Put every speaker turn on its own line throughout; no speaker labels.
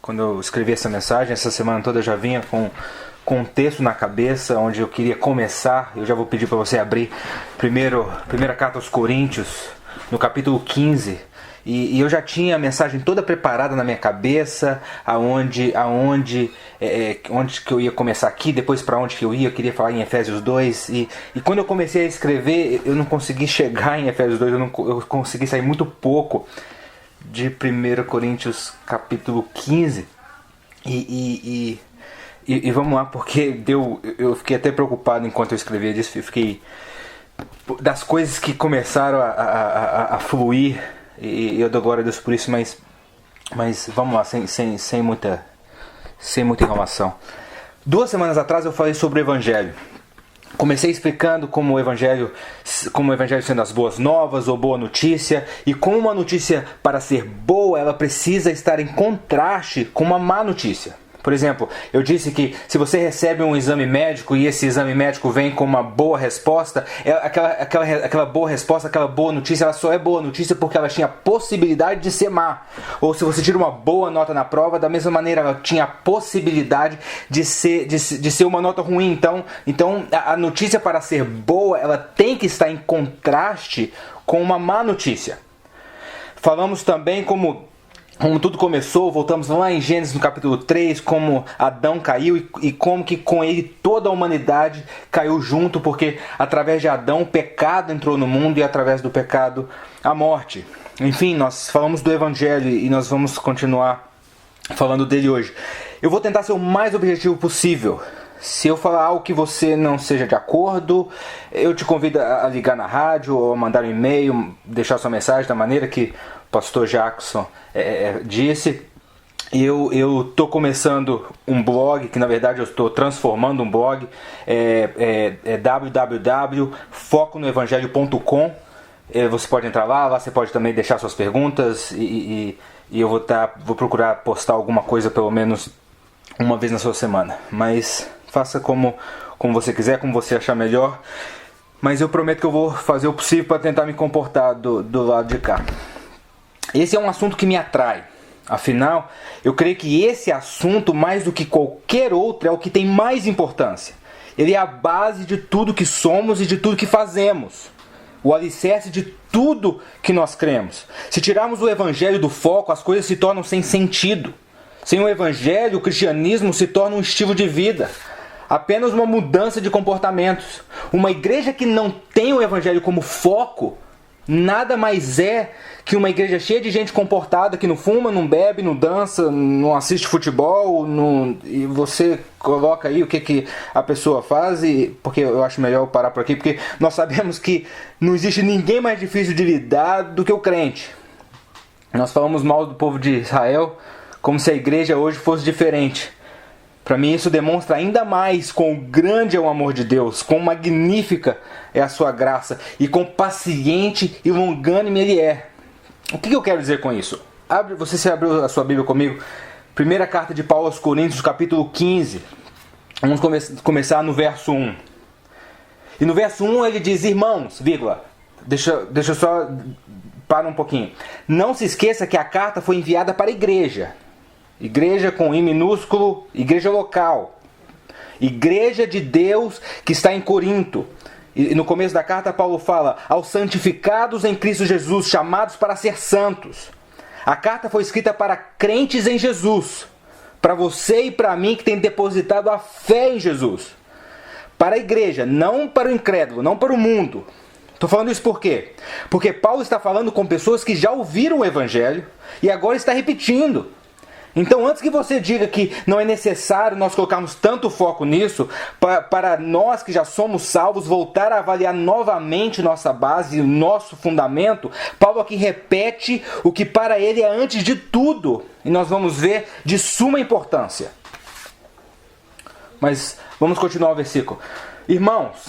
quando eu escrevi essa mensagem. Essa semana toda eu já vinha com um texto na cabeça onde eu queria começar. Eu já vou pedir para você abrir primeira carta aos Coríntios, no capítulo 15. E eu já tinha a mensagem toda preparada na minha cabeça, onde que eu ia começar aqui, depois para onde que eu ia. Eu queria falar em Efésios 2. E quando eu comecei a escrever, eu não consegui chegar em Efésios 2, eu consegui sair muito pouco de 1 Coríntios capítulo 15. E vamos lá, porque eu fiquei até preocupado enquanto eu escrevia disso. Eu fiquei das coisas que começaram a fluir. E eu dou glória a Deus por isso, mas vamos lá, sem muita enrolação. 2 semanas atrás eu falei sobre o Evangelho. Comecei explicando como o Evangelho sendo as boas novas ou boa notícia, e como uma notícia, para ser boa, ela precisa estar em contraste com uma má notícia. Por exemplo, eu disse que se você recebe um exame médico e esse exame médico vem com uma boa resposta, aquela boa resposta, aquela boa notícia, ela só é boa notícia porque ela tinha a possibilidade de ser má. Ou se você tira uma boa nota na prova, da mesma maneira ela tinha a possibilidade de ser uma nota ruim. Então a notícia, para ser boa, ela tem que estar em contraste com uma má notícia. Falamos também como tudo começou, voltamos lá em Gênesis no capítulo 3, como Adão caiu e como que com ele toda a humanidade caiu junto, porque através de Adão o pecado entrou no mundo e através do pecado a morte. Enfim, nós falamos do Evangelho e nós vamos continuar falando dele hoje. Eu vou tentar ser o mais objetivo possível. Se eu falar algo que você não seja de acordo, eu te convido a ligar na rádio ou a mandar um e-mail, deixar sua mensagem da maneira que o pastor Jackson disse. Eu estou começando um blog, que na verdade eu estou transformando um blog, www.foconoevangelho.com. Você pode entrar lá você pode também deixar suas perguntas e eu vou procurar postar alguma coisa pelo menos uma vez na sua semana. Mas faça como você quiser, como você achar melhor. Mas eu prometo que eu vou fazer o possível para tentar me comportar do lado de cá. Esse é um assunto que me atrai. Afinal, eu creio que esse assunto, mais do que qualquer outro, é o que tem mais importância. Ele é a base de tudo que somos e de tudo que fazemos. O alicerce de tudo que nós cremos. Se tirarmos o Evangelho do foco, as coisas se tornam sem sentido. Sem o Evangelho, o cristianismo se torna um estilo de vida. Apenas uma mudança de comportamentos. Uma igreja que não tem o Evangelho como foco nada mais é que uma igreja cheia de gente comportada que não fuma, não bebe, não dança, não assiste futebol, e você coloca aí o que a pessoa faz, porque eu acho melhor eu parar por aqui, porque nós sabemos que não existe ninguém mais difícil de lidar do que o crente. Nós falamos mal do povo de Israel como se a igreja hoje fosse diferente. Para mim isso demonstra ainda mais quão grande é o amor de Deus, quão magnífica é a sua graça e quão paciente e longânime Ele é. O que eu quero dizer com isso? Você abriu a sua Bíblia comigo? Primeira carta de Paulo aos Coríntios, capítulo 15. Vamos começar no verso 1. E no verso 1 ele diz: irmãos, vírgula, deixa eu só parar um pouquinho. Não se esqueça que a carta foi enviada para a igreja. Igreja com I minúsculo, igreja local. Igreja de Deus que está em Corinto. E no começo da carta Paulo fala: aos santificados em Cristo Jesus, chamados para ser santos. A carta foi escrita para crentes em Jesus. Para você e para mim que tem depositado a fé em Jesus. Para a igreja, não para o incrédulo, não para o mundo. Estou falando isso por quê? Porque Paulo está falando com pessoas que já ouviram o Evangelho e agora está repetindo. Então, antes que você diga que não é necessário nós colocarmos tanto foco nisso, para nós que já somos salvos, voltar a avaliar novamente nossa base, nosso fundamento, Paulo aqui repete o que para ele é antes de tudo, e nós vamos ver de suma importância. Mas vamos continuar o versículo. Irmãos,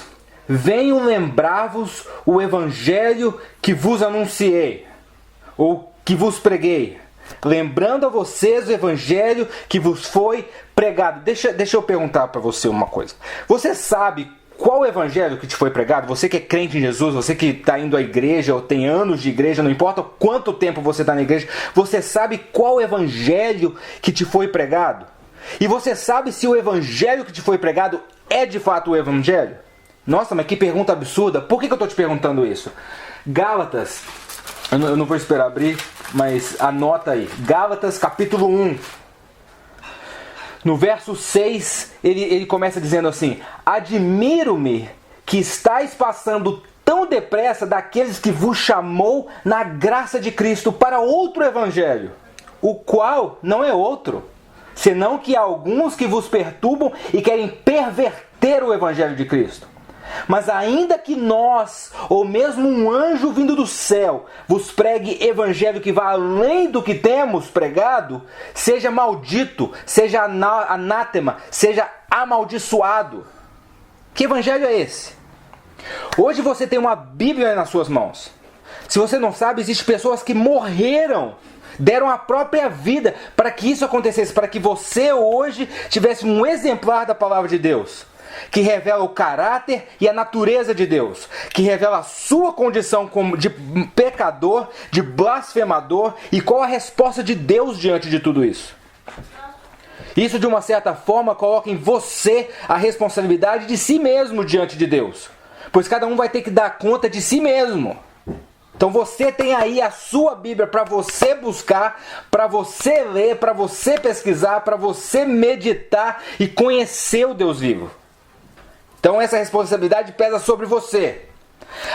venho lembrar-vos o evangelho que vos anunciei, ou que vos preguei, lembrando a vocês o evangelho que vos foi pregado. Deixa eu perguntar para você uma coisa. Você sabe qual o evangelho que te foi pregado? Você que é crente em Jesus, você que está indo à igreja ou tem anos de igreja, não importa quanto tempo você está na igreja, você sabe qual o evangelho que te foi pregado? E você sabe se o evangelho que te foi pregado é de fato o evangelho? Nossa, mas que pergunta absurda. Por que eu estou te perguntando isso? Gálatas, eu não vou esperar abrir, mas anota aí. Gálatas capítulo 1. No verso 6, ele começa dizendo assim: admiro-me que estáis passando tão depressa daqueles que vos chamou na graça de Cristo para outro evangelho, o qual não é outro, senão que há alguns que vos perturbam e querem perverter o evangelho de Cristo. Mas ainda que nós, ou mesmo um anjo vindo do céu, vos pregue evangelho que vá além do que temos pregado, seja maldito, seja anátema, seja amaldiçoado. Que evangelho é esse? Hoje você tem uma Bíblia nas suas mãos. Se você não sabe, existem pessoas que morreram, deram a própria vida para que isso acontecesse, para que você hoje tivesse um exemplar da palavra de Deus, que revela o caráter e a natureza de Deus, que revela a sua condição como de pecador, de blasfemador, e qual a resposta de Deus diante de tudo isso. Isso, de uma certa forma, coloca em você a responsabilidade de si mesmo diante de Deus, pois cada um vai ter que dar conta de si mesmo. Então você tem aí a sua Bíblia para você buscar, para você ler, para você pesquisar, para você meditar e conhecer o Deus vivo. Então essa responsabilidade pesa sobre você.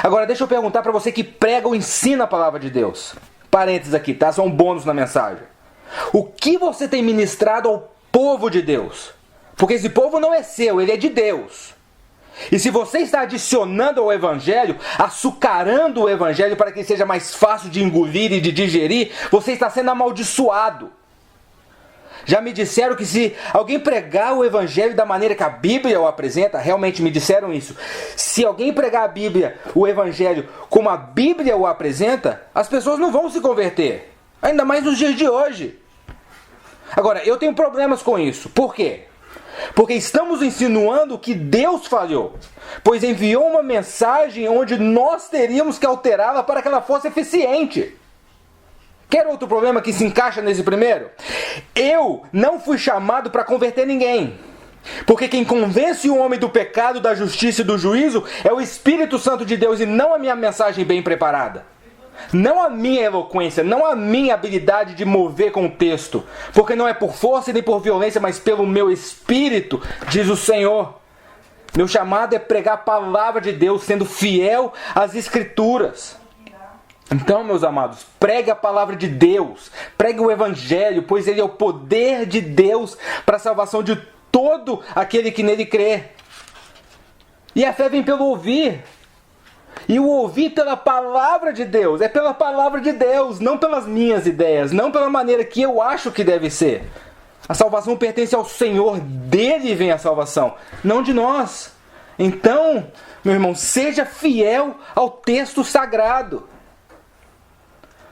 Agora deixa eu perguntar para você que prega ou ensina a palavra de Deus. Parênteses aqui, tá? Só um bônus na mensagem. O que você tem ministrado ao povo de Deus? Porque esse povo não é seu, ele é de Deus. E se você está adicionando ao evangelho, açucarando o evangelho para que seja mais fácil de engolir e de digerir, você está sendo amaldiçoado. Já me disseram que se alguém pregar o evangelho da maneira que a Bíblia o apresenta, realmente me disseram isso. Se alguém pregar a Bíblia, o evangelho, como a Bíblia o apresenta, as pessoas não vão se converter. Ainda mais nos dias de hoje. Agora, eu tenho problemas com isso. Por quê? Porque estamos insinuando que Deus falhou, pois enviou uma mensagem onde nós teríamos que alterá-la para que ela fosse eficiente. Quer outro problema que se encaixa nesse primeiro? Eu não fui chamado para converter ninguém. Porque quem convence o homem do pecado, da justiça e do juízo é o Espírito Santo de Deus e não a minha mensagem bem preparada. Não a minha eloquência, não a minha habilidade de mover com o texto. Porque não é por força nem por violência, mas pelo meu Espírito, diz o Senhor. Meu chamado é pregar a palavra de Deus, sendo fiel às Escrituras. Então, meus amados, pregue a palavra de Deus, pregue o Evangelho, pois ele é o poder de Deus para a salvação de todo aquele que nele crê. E a fé vem pelo ouvir. E o ouvir pela palavra de Deus, é pela palavra de Deus, não pelas minhas ideias, não pela maneira que eu acho que deve ser. A salvação pertence ao Senhor, dele vem a salvação, não de nós. Então, meu irmão, seja fiel ao texto sagrado.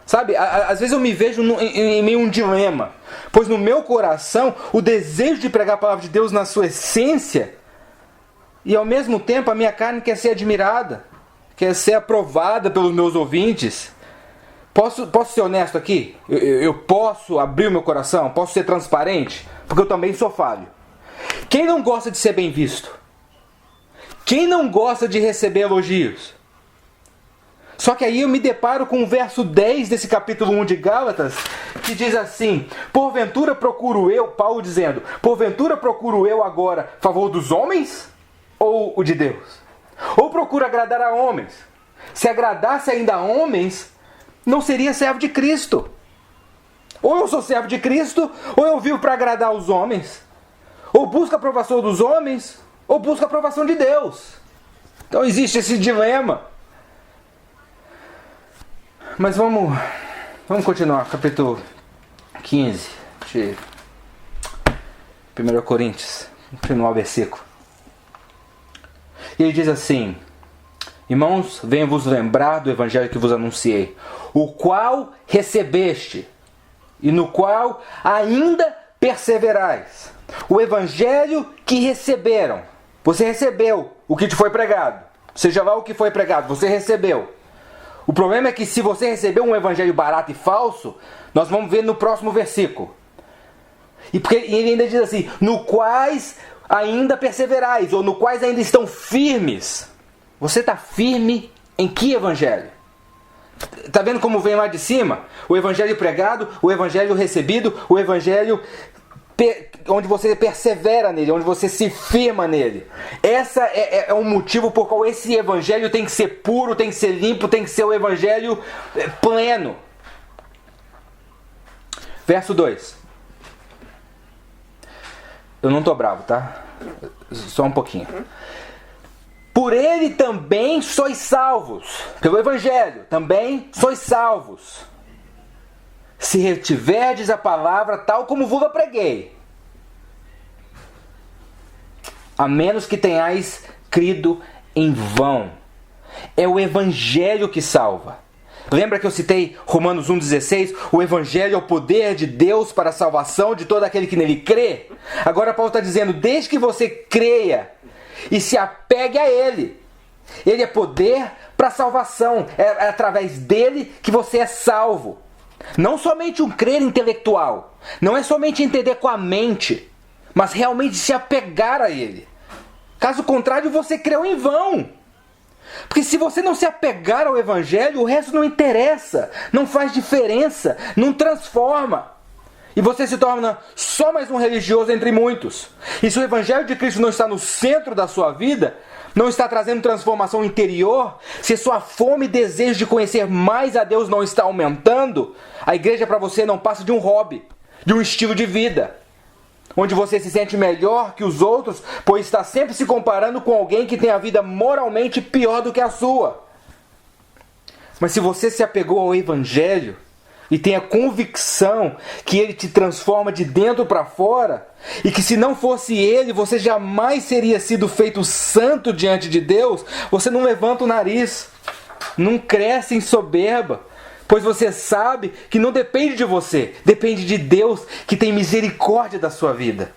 Sabe, às vezes eu me vejo em meio a um dilema, pois no meu coração o desejo de pregar a palavra de Deus na sua essência, e ao mesmo tempo a minha carne quer ser admirada, quer ser aprovada pelos meus ouvintes. Posso ser honesto aqui? Eu posso abrir o meu coração? Posso ser transparente? Porque eu também sou falho. Quem não gosta de ser bem visto? Quem não gosta de receber elogios? Só que aí eu me deparo com o verso 10 desse capítulo 1 de Gálatas, que diz assim: porventura procuro eu, Paulo dizendo, porventura procuro eu agora favor dos homens ou o de Deus? Ou procuro agradar a homens? Se agradasse ainda a homens, não seria servo de Cristo. Ou eu sou servo de Cristo, ou eu vivo para agradar os homens. Ou busco a aprovação dos homens, ou busco a aprovação de Deus. Então existe esse dilema. Mas vamos continuar, capítulo 15 de 1 Coríntios, continuar o versículo. E ele diz assim: irmãos, venho-vos lembrar do evangelho que vos anunciei, o qual recebeste, e no qual ainda perseverais. O evangelho que receberam. Você recebeu o que te foi pregado. Seja lá o que foi pregado, você recebeu. O problema é que se você recebeu um evangelho barato e falso, nós vamos ver no próximo versículo. E porque ele ainda diz assim, no quais ainda perseverais, ou no quais ainda estão firmes. Você está firme em que evangelho? Está vendo como vem lá de cima? O evangelho pregado, o evangelho recebido, o evangelho onde você persevera nele, onde você se firma nele. Essa é um motivo por qual esse evangelho tem que ser puro, tem que ser limpo, tem que ser o evangelho pleno. Verso 2. Eu não estou bravo, tá? Só um pouquinho. Por ele também sois salvos. Pelo evangelho também sois salvos. Se retiverdes a palavra tal como vos preguei. A menos que tenhais crido em vão. É o evangelho que salva. Lembra que eu citei Romanos 1,16? O evangelho é o poder de Deus para a salvação de todo aquele que nele crê. Agora Paulo está dizendo, desde que você creia e se apegue a ele. Ele é poder para a salvação. É através dele que você é salvo. Não somente um crer intelectual, não é somente entender com a mente, mas realmente se apegar a ele. Caso contrário, você creu em vão. Porque se você não se apegar ao evangelho, o resto não interessa, não faz diferença, não transforma. E você se torna só mais um religioso entre muitos. E se o evangelho de Cristo não está no centro da sua vida, não está trazendo transformação interior, se sua fome e desejo de conhecer mais a Deus não está aumentando, a igreja para você não passa de um hobby, de um estilo de vida, onde você se sente melhor que os outros, pois está sempre se comparando com alguém que tem a vida moralmente pior do que a sua. Mas se você se apegou ao evangelho e tem a convicção que ele te transforma de dentro para fora, e que se não fosse ele, você jamais seria sido feito santo diante de Deus, você não levanta o nariz, não cresce em soberba, pois você sabe que não depende de você, depende de Deus que tem misericórdia da sua vida.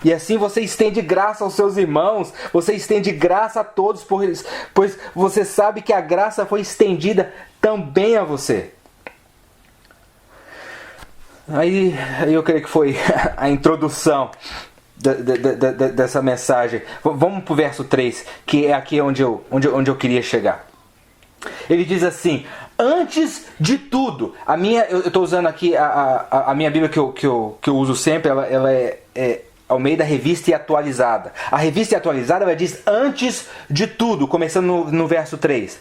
E assim você estende graça aos seus irmãos, você estende graça a todos, pois você sabe que a graça foi estendida também a você. Aí eu creio que foi a introdução dessa mensagem. Vamos para o verso 3, que é aqui onde eu queria chegar. Ele diz assim, antes de tudo, eu estou usando aqui a minha Bíblia que eu uso sempre, ela é Almeida Revista e Atualizada. A Revista e Atualizada, ela diz antes de tudo, começando no verso 3.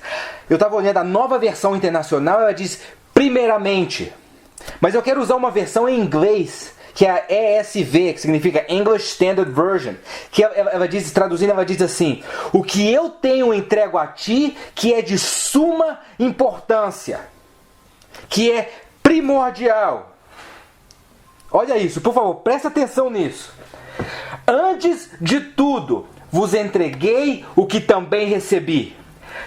Eu estava olhando a Nova Versão Internacional, ela diz primeiramente. Mas eu quero usar uma versão em inglês, que é a ESV, que significa English Standard Version, que ela diz, traduzindo, ela diz assim, o que eu tenho entrego a ti, que é de suma importância, que é primordial. Olha isso, por favor, presta atenção nisso. Antes de tudo, vos entreguei o que também recebi,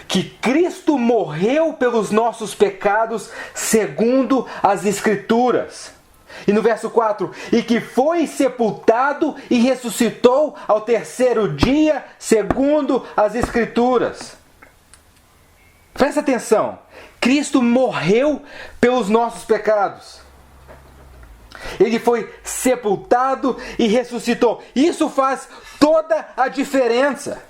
que Cristo morreu pelos nossos pecados segundo as Escrituras. E no verso 4, e que foi sepultado e ressuscitou ao terceiro dia segundo as Escrituras. Presta atenção, Cristo morreu pelos nossos pecados. Ele foi sepultado e ressuscitou. Isso faz toda a diferença.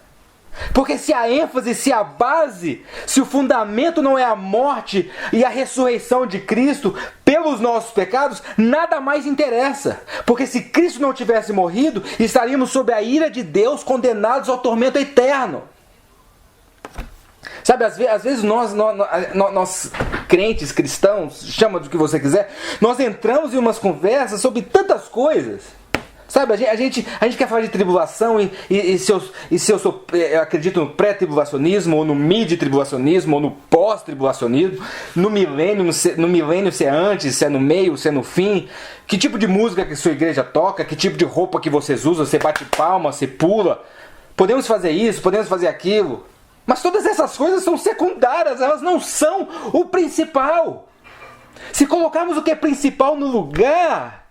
Porque se a ênfase, se a base, se o fundamento não é a morte e a ressurreição de Cristo pelos nossos pecados, nada mais interessa. Porque se Cristo não tivesse morrido, estaríamos sob a ira de Deus, condenados ao tormento eterno. Sabe, às vezes nós crentes, cristãos, chama do que você quiser, nós entramos em umas conversas sobre tantas coisas. Sabe, a gente quer falar de tribulação e se eu acredito no pré-tribulacionismo, ou no mid-tribulacionismo, ou no pós-tribulacionismo, no milênio se é antes, se é no meio, se é no fim, que tipo de música que sua igreja toca, que tipo de roupa que vocês usam, você bate palma, você pula, podemos fazer isso, podemos fazer aquilo, mas todas essas coisas são secundárias, elas não são o principal. Se colocarmos o que é principal no lugar,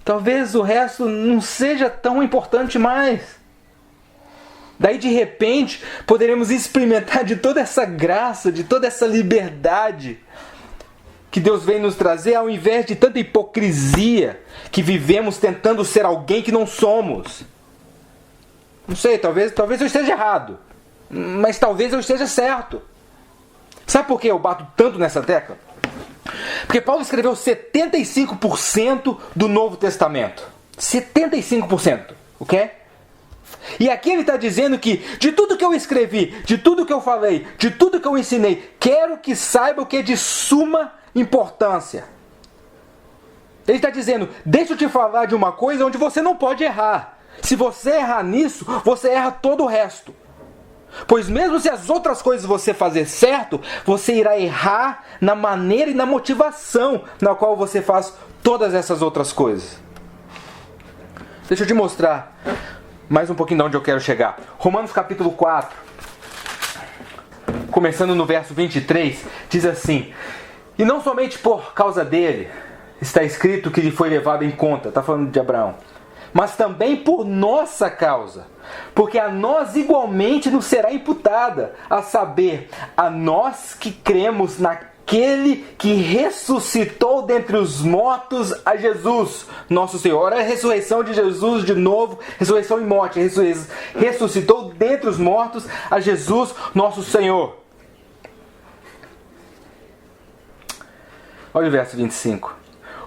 talvez o resto não seja tão importante mais. Daí de repente poderemos experimentar de toda essa graça, de toda essa liberdade que Deus vem nos trazer, ao invés de tanta hipocrisia que vivemos tentando ser alguém que não somos. Não sei, talvez eu esteja errado, mas talvez eu esteja certo. Sabe por que eu bato tanto nessa tecla? Porque Paulo escreveu 75% do Novo Testamento. 75%, ok? E aqui ele está dizendo que de tudo que eu escrevi, de tudo que eu falei, de tudo que eu ensinei, quero que saiba o que é de suma importância. Ele está dizendo, deixa eu te falar de uma coisa onde você não pode errar. Se você errar nisso, você erra todo o resto. Pois mesmo se as outras coisas você fazer certo, você irá errar na maneira e na motivação na qual você faz todas essas outras coisas. Deixa eu te mostrar mais um pouquinho de onde eu quero chegar. Romanos capítulo 4, começando no verso 23, diz assim: e não somente por causa dele está escrito que ele foi levado em conta, está falando de Abraão, mas também por nossa causa, porque a nós igualmente nos será imputada, a saber, a nós que cremos naquele que ressuscitou dentre os mortos a Jesus, nosso Senhor. A ressurreição de Jesus de novo, ressurreição e morte, ressuscitou dentre os mortos a Jesus, nosso Senhor. Olha o verso 25.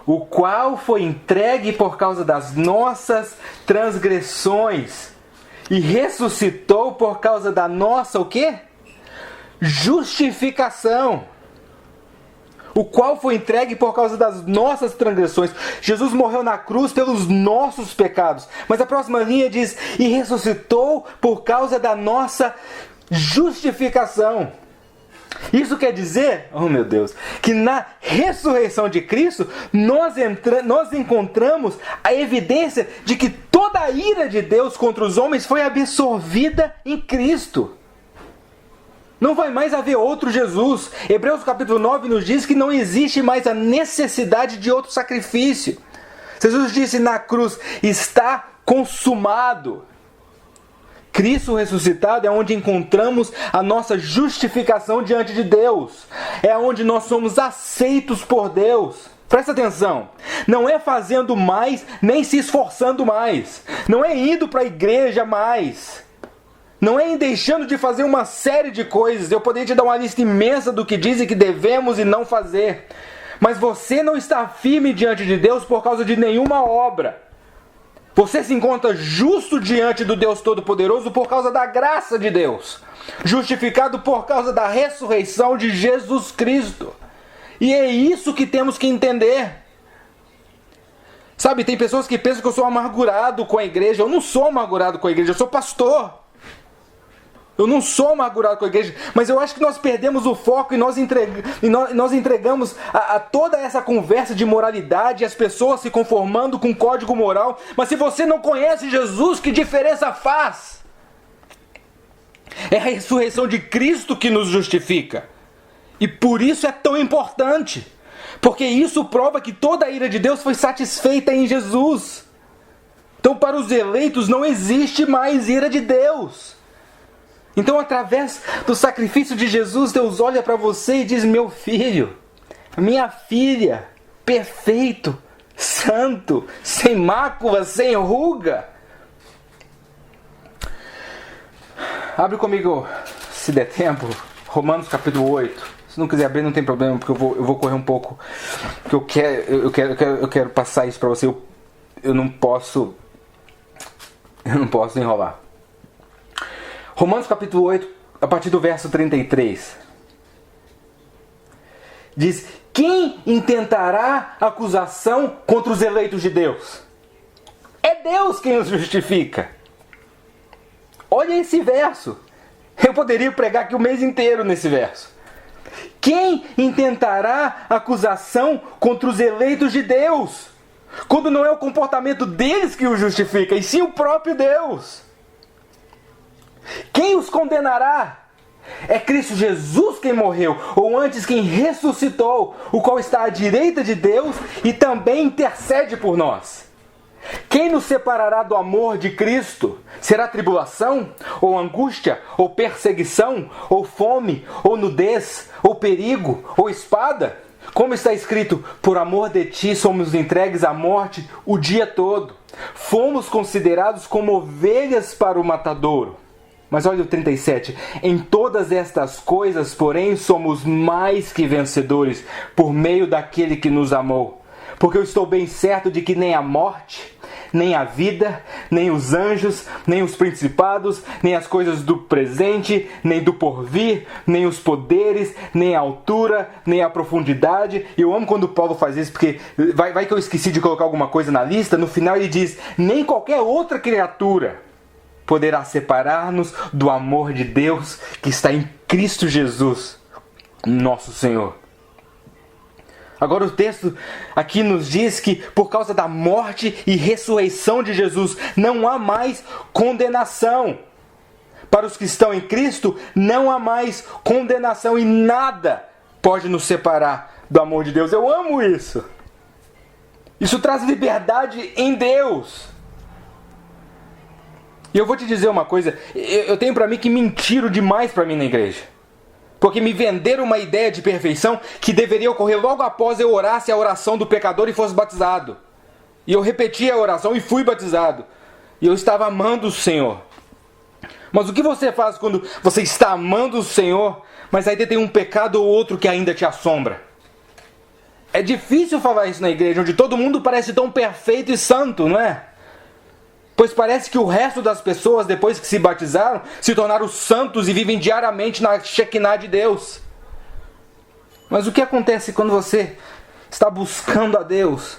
O qual foi entregue por causa das nossas transgressões e ressuscitou por causa da nossa, o quê? Justificação. O qual foi entregue por causa das nossas transgressões. Jesus morreu na cruz pelos nossos pecados. Mas a próxima linha diz, e ressuscitou por causa da nossa justificação. Isso quer dizer, oh meu Deus, que na ressurreição de Cristo nós encontramos a evidência de que toda a ira de Deus contra os homens foi absorvida em Cristo. Não vai mais haver outro Jesus. Hebreus capítulo 9 nos diz que não existe mais a necessidade de outro sacrifício. Jesus disse na cruz, está consumado. Cristo ressuscitado é onde encontramos a nossa justificação diante de Deus. É onde nós somos aceitos por Deus. Presta atenção. Não é fazendo mais, nem se esforçando mais. Não é indo para a igreja mais. Não é deixando de fazer uma série de coisas. Eu poderia te dar uma lista imensa do que dizem que devemos e não fazer. Mas você não está firme diante de Deus por causa de nenhuma obra. Você se encontra justo diante do Deus Todo-Poderoso por causa da graça de Deus. Justificado por causa da ressurreição de Jesus Cristo. E é isso que temos que entender. Sabe, tem pessoas que pensam que eu sou amargurado com a igreja. Eu não sou amargurado com a igreja, eu sou pastor. Eu não sou amargurado com a igreja, mas eu acho que nós perdemos o foco e nós entregamos a toda essa conversa de moralidade, as pessoas se conformando com o código moral. Mas se você não conhece Jesus, que diferença faz? É a ressurreição de Cristo que nos justifica. E por isso é tão importante. Porque isso prova que toda a ira de Deus foi satisfeita em Jesus. Então para os eleitos não existe mais ira de Deus. Então, através do sacrifício de Jesus, Deus olha para você e diz, meu filho, minha filha, perfeito, santo, sem mácula, sem ruga. Abre comigo, se der tempo, Romanos capítulo 8. Se não quiser abrir, não tem problema, porque eu vou correr um pouco. Porque eu quero passar isso para você. Eu não posso enrolar. Romanos capítulo 8, a partir do verso 33. Diz, quem intentará acusação contra os eleitos de Deus? É Deus quem os justifica. Olha esse verso. Eu poderia pregar aqui o mês inteiro nesse verso. Quem intentará acusação contra os eleitos de Deus? Quando não é o comportamento deles que os justifica, e sim o próprio Deus. Quem os condenará? É Cristo Jesus quem morreu, ou antes quem ressuscitou, o qual está à direita de Deus e também intercede por nós. Quem nos separará do amor de Cristo? Será tribulação, ou angústia, ou perseguição, ou fome, ou nudez, ou perigo, ou espada? Como está escrito, por amor de ti somos entregues à morte o dia todo. Fomos considerados como ovelhas para o matadouro. Mas olha o 37. Em todas estas coisas, porém, somos mais que vencedores por meio daquele que nos amou. Porque eu estou bem certo de que nem a morte, nem a vida, nem os anjos, nem os principados, nem as coisas do presente, nem do porvir, nem os poderes, nem a altura, nem a profundidade. E eu amo quando Paulo faz isso, porque vai que eu esqueci de colocar alguma coisa na lista. No final ele diz, nem qualquer outra criatura poderá separar-nos do amor de Deus que está em Cristo Jesus, nosso Senhor. Agora o texto aqui nos diz que por causa da morte e ressurreição de Jesus não há mais condenação. Para os que estão em Cristo não há mais condenação e nada pode nos separar do amor de Deus. Eu amo isso. Isso traz liberdade em Deus. E eu vou te dizer uma coisa, eu tenho para mim que mentiram demais para mim na igreja. Porque me venderam uma ideia de perfeição que deveria ocorrer logo após eu orasse a oração do pecador e fosse batizado. E eu repeti a oração e fui batizado. E eu estava amando o Senhor. Mas o que você faz quando você está amando o Senhor, mas ainda tem um pecado ou outro que ainda te assombra? É difícil falar isso na igreja, onde todo mundo parece tão perfeito e santo, não é? Pois parece que o resto das pessoas, depois que se batizaram, se tornaram santos e vivem diariamente na Shekinah de Deus. Mas o que acontece quando você está buscando a Deus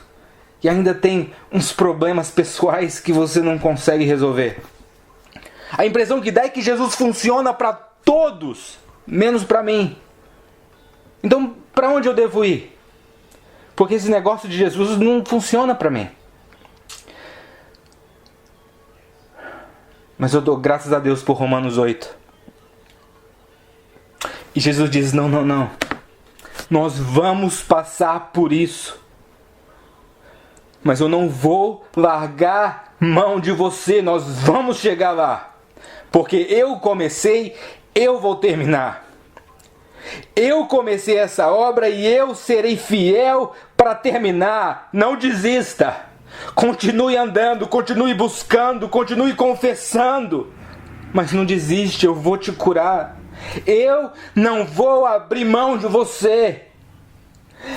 e ainda tem uns problemas pessoais que você não consegue resolver? A impressão que dá é que Jesus funciona para todos, menos para mim. Então, para onde eu devo ir? Porque esse negócio de Jesus não funciona para mim. Mas eu dou graças a Deus por Romanos 8. E Jesus diz, não. Nós vamos passar por isso. Mas eu não vou largar mão de você. Nós vamos chegar lá. Porque eu comecei, eu vou terminar. Eu comecei essa obra e eu serei fiel para terminar. Não desista. Continue andando, continue buscando, continue confessando. Mas não desiste, eu vou te curar. Eu não vou abrir mão de você.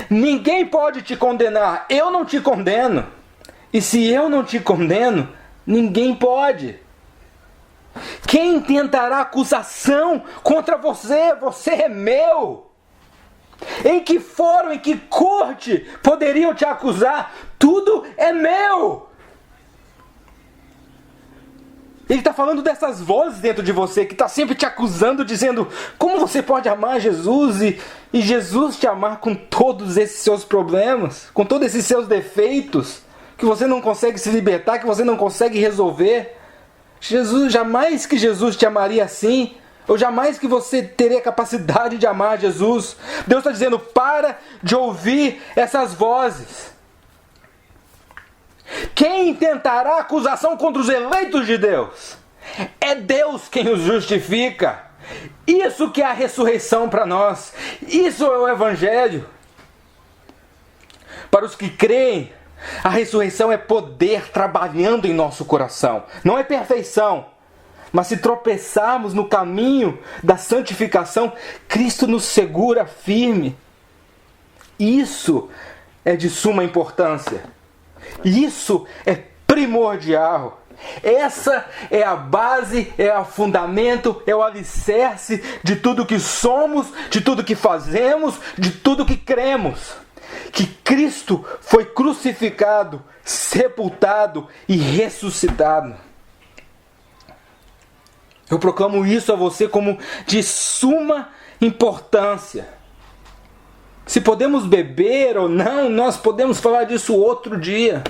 Ninguém pode te condenar, eu não te condeno. E se eu não te condeno, ninguém pode. Quem tentará acusação contra você? Você é meu. Em que fórum, em que corte poderiam te acusar? Tudo é meu. Ele está falando dessas vozes dentro de você que está sempre te acusando, dizendo como você pode amar Jesus e Jesus te amar com todos esses seus problemas, com todos esses seus defeitos, que você não consegue se libertar, que você não consegue resolver. Jamais que Jesus te amaria assim. Ou jamais que você teria capacidade de amar Jesus. Deus está dizendo, para de ouvir essas vozes. Quem tentará acusação contra os eleitos de Deus? É Deus quem os justifica. Isso que é a ressurreição para nós. Isso é o Evangelho. Para os que creem, a ressurreição é poder trabalhando em nosso coração. Não é perfeição. Mas se tropeçarmos no caminho da santificação, Cristo nos segura firme. Isso é de suma importância. Isso é primordial. Essa é a base, é o fundamento, é o alicerce de tudo que somos, de tudo que fazemos, de tudo que cremos. Que Cristo foi crucificado, sepultado e ressuscitado. Eu proclamo isso a você como de suma importância. Se podemos beber ou não, nós podemos falar disso outro dia.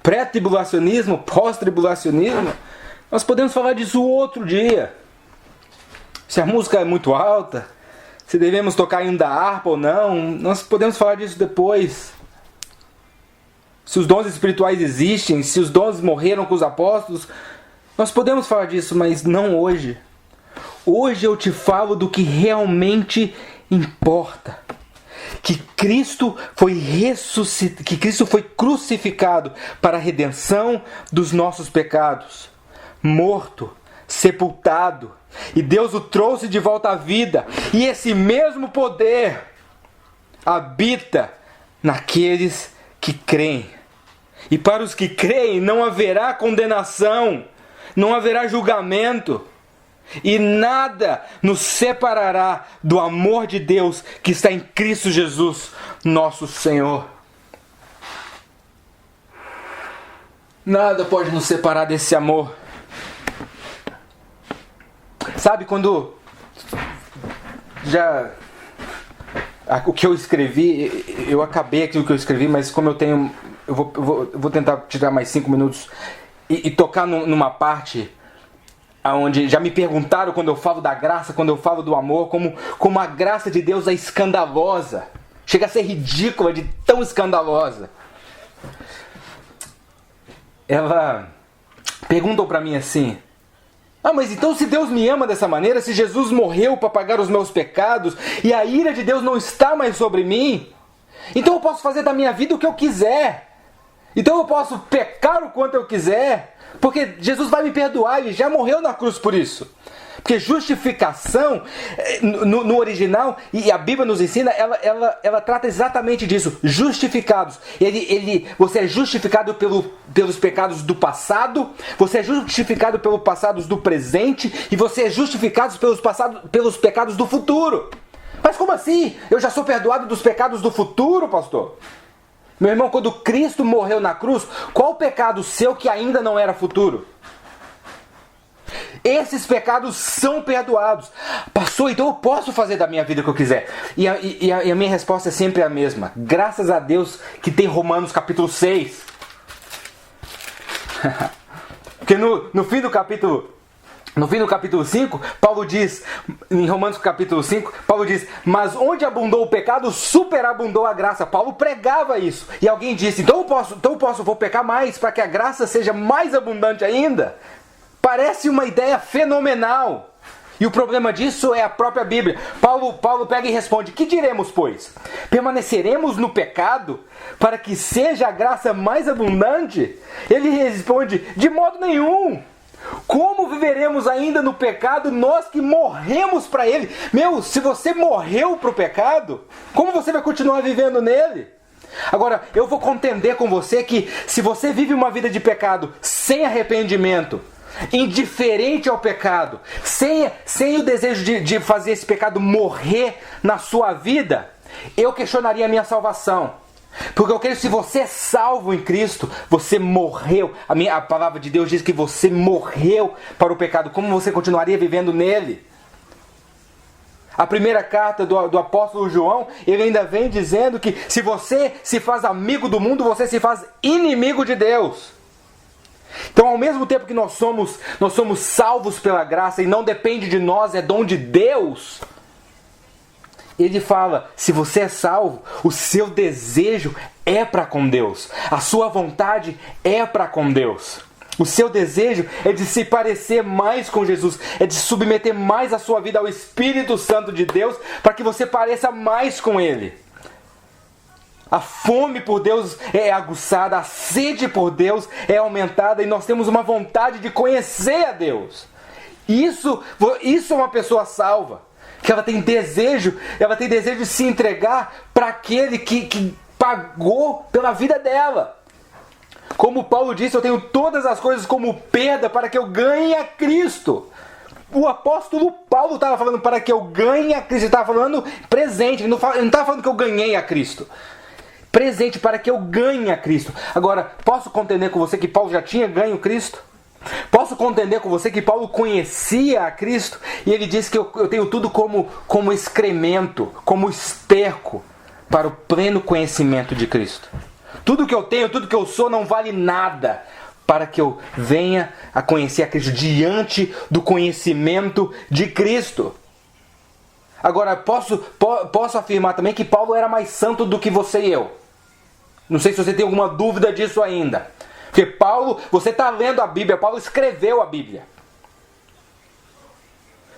Pré-tribulacionismo, pós-tribulacionismo, nós podemos falar disso outro dia. Se a música é muito alta, se devemos tocar ainda harpa ou não, nós podemos falar disso depois. se os dons espirituais existem, se os dons morreram com os apóstolos, nós podemos falar disso, mas não hoje. Hoje eu te falo do que realmente importa. Que Cristo foi que Cristo foi crucificado para a redenção dos nossos pecados, morto, sepultado, e Deus o trouxe de volta à vida, e esse mesmo poder habita naqueles que creem. E para os que creem não haverá condenação, não haverá julgamento, e nada nos separará do amor de Deus que está em Cristo Jesus, nosso Senhor. Nada pode nos separar desse amor. Sabe quando o que eu escrevi, eu acabei aquilo que eu escrevi, mas como eu vou tentar tirar mais 5 minutos e tocar numa parte onde já me perguntaram quando eu falo da graça, quando eu falo do amor, como a graça de Deus é escandalosa. Chega a ser ridícula de tão escandalosa. Perguntam para mim assim: mas então se Deus me ama dessa maneira, se Jesus morreu para pagar os meus pecados e a ira de Deus não está mais sobre mim, então eu posso fazer da minha vida o que eu quiser. Então eu posso pecar o quanto eu quiser, porque Jesus vai me perdoar, Ele já morreu na cruz por isso. Porque justificação, no original, e a Bíblia nos ensina, ela trata exatamente disso. Justificados. Você é justificado pelos pecados do passado, você é justificado pelos passados do presente, e você é justificado pelos pecados do futuro. Mas como assim? Eu já sou perdoado dos pecados do futuro, pastor? Meu irmão, quando Cristo morreu na cruz, qual pecado seu que ainda não era futuro? Esses pecados são perdoados. Pastor, então eu posso fazer da minha vida o que eu quiser. E a minha resposta é sempre a mesma. Graças a Deus que tem Romanos capítulo 6. Porque no fim do capítulo 5, Paulo diz, em Romanos capítulo 5, Paulo diz: mas onde abundou o pecado, superabundou a graça. Paulo pregava isso. E alguém disse: então eu vou pecar mais para que a graça seja mais abundante ainda. Parece uma ideia fenomenal. E o problema disso é a própria Bíblia. Paulo pega e responde: que diremos, pois? Permaneceremos no pecado para que seja a graça mais abundante? Ele responde: de modo nenhum. Como viveremos ainda no pecado, nós que morremos para ele? Se você morreu para o pecado, como você vai continuar vivendo nele? Agora, eu vou contender com você que se você vive uma vida de pecado sem arrependimento, indiferente ao pecado, sem o desejo de fazer esse pecado morrer na sua vida, eu questionaria a minha salvação. Porque eu creio que se você é salvo em Cristo, você morreu. A palavra de Deus diz que você morreu para o pecado. Como você continuaria vivendo nele? A primeira carta do apóstolo João, ele ainda vem dizendo que se você se faz amigo do mundo, você se faz inimigo de Deus. Então, ao mesmo tempo que nós somos salvos pela graça e não depende de nós, é dom de Deus, ele fala: se você é salvo, o seu desejo é para com Deus, a sua vontade é para com Deus. O seu desejo é de se parecer mais com Jesus, é de submeter mais a sua vida ao Espírito Santo de Deus, para que você pareça mais com Ele. A fome por Deus é aguçada, a sede por Deus é aumentada, e nós temos uma vontade de conhecer a Deus. Isso é uma pessoa salva, que ela tem desejo de se entregar para aquele que pagou pela vida dela. Como Paulo disse: eu tenho todas as coisas como perda para que eu ganhe a Cristo. O apóstolo Paulo estava falando para que eu ganhe a Cristo, ele estava falando presente, ele não estava falando que eu ganhei a Cristo. Presente, para que eu ganhe a Cristo. Agora, posso contender com você que Paulo já tinha ganho Cristo? Posso contender com você que Paulo conhecia a Cristo? E ele disse que eu tenho tudo como excremento, como esterco, para o pleno conhecimento de Cristo. Tudo que eu tenho, tudo que eu sou não vale nada para que eu venha a conhecer a Cristo, diante do conhecimento de Cristo. Agora, posso afirmar também que Paulo era mais santo do que você e eu. Não sei se você tem alguma dúvida disso ainda. Porque Paulo, você está lendo a Bíblia, Paulo escreveu a Bíblia.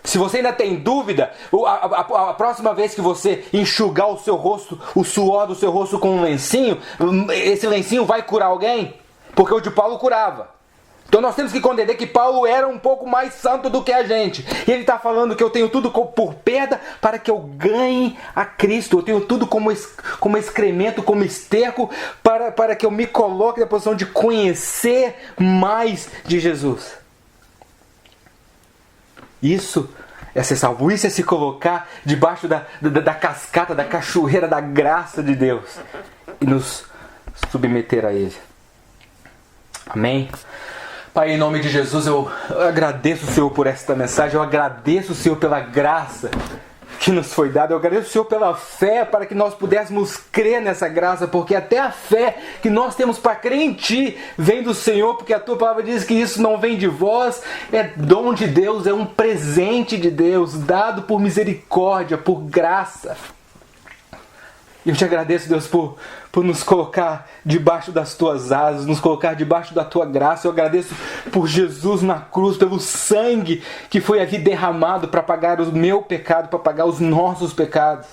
Se você ainda tem dúvida, a próxima vez que você enxugar o seu rosto, o suor do seu rosto com um lencinho, esse lencinho vai curar alguém? Porque o de Paulo curava. Então nós temos que compreender que Paulo era um pouco mais santo do que a gente. E ele está falando que eu tenho tudo por perda para que eu ganhe a Cristo. Eu tenho tudo como excremento, como esterco, para que eu me coloque na posição de conhecer mais de Jesus. Isso é ser salvo, isso é se colocar debaixo da cascata, da cachoeira da graça de Deus e nos submeter a Ele. Amém? Pai, em nome de Jesus, eu agradeço o Senhor por esta mensagem, eu agradeço o Senhor pela graça que nos foi dada, eu agradeço o Senhor pela fé para que nós pudéssemos crer nessa graça, porque até a fé que nós temos para crer em Ti vem do Senhor, porque a Tua palavra diz que isso não vem de vós, é dom de Deus, é um presente de Deus, dado por misericórdia, por graça. E eu te agradeço, Deus, por nos colocar debaixo das Tuas asas, nos colocar debaixo da Tua graça. Eu agradeço por Jesus na cruz, pelo sangue que foi aqui derramado para pagar o meu pecado, para pagar os nossos pecados.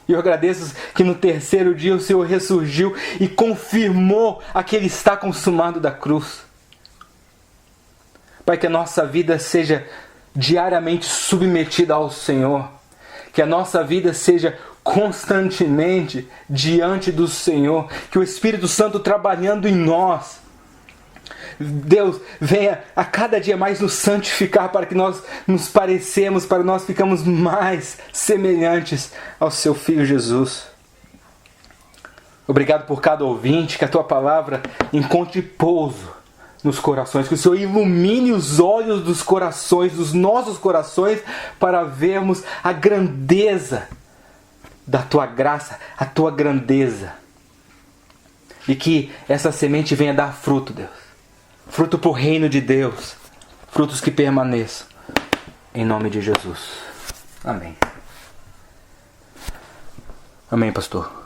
E eu agradeço que no terceiro dia o Senhor ressurgiu e confirmou aquele está consumado da cruz. Pai, que a nossa vida seja diariamente submetida ao Senhor. Que a nossa vida seja constantemente diante do Senhor, que o Espírito Santo trabalhando em nós, Deus venha a cada dia mais nos santificar para que nós nos parecemos, para que nós ficamos mais semelhantes ao Seu Filho Jesus. Obrigado por cada ouvinte, que a Tua palavra encontre pouso nos corações, que o Senhor ilumine os olhos dos corações, dos nossos corações, para vermos a grandeza da Tua graça, a Tua grandeza. E que essa semente venha dar fruto, Deus. Fruto para o reino de Deus. Frutos que permaneçam. Em nome de Jesus. Amém. Amém, pastor.